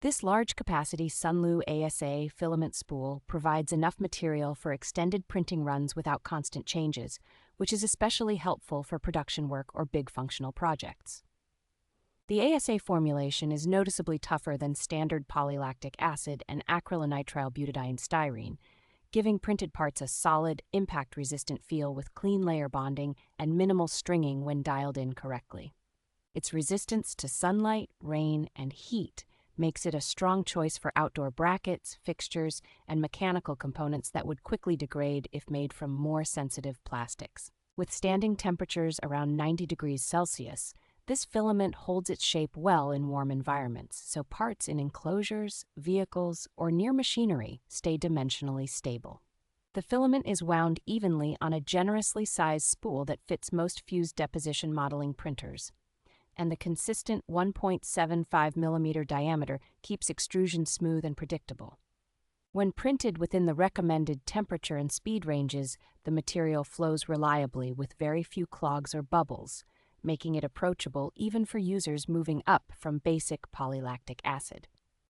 This large-capacity SUNLU ASA filament spool provides enough material for extended printing runs without constant changes, which is especially helpful for production work or big functional projects. The ASA formulation is noticeably tougher than standard polylactic acid and acrylonitrile butadiene styrene, giving printed parts a solid, impact-resistant feel with clean layer bonding and minimal stringing when dialed in correctly. Its resistance to sunlight, rain, and heat makes it a strong choice for outdoor brackets, fixtures, and mechanical components that would quickly degrade if made from more sensitive plastics. Withstanding temperatures around 90 degrees Celsius, this filament holds its shape well in warm environments, so parts in enclosures, vehicles, or near machinery stay dimensionally stable. The filament is wound evenly on a generously sized spool that fits most fused deposition modeling printers, and the consistent 1.75 mm diameter keeps extrusion smooth and predictable. When printed within the recommended temperature and speed ranges, the material flows reliably with very few clogs or bubbles, making it approachable even for users moving up from basic polylactic acid.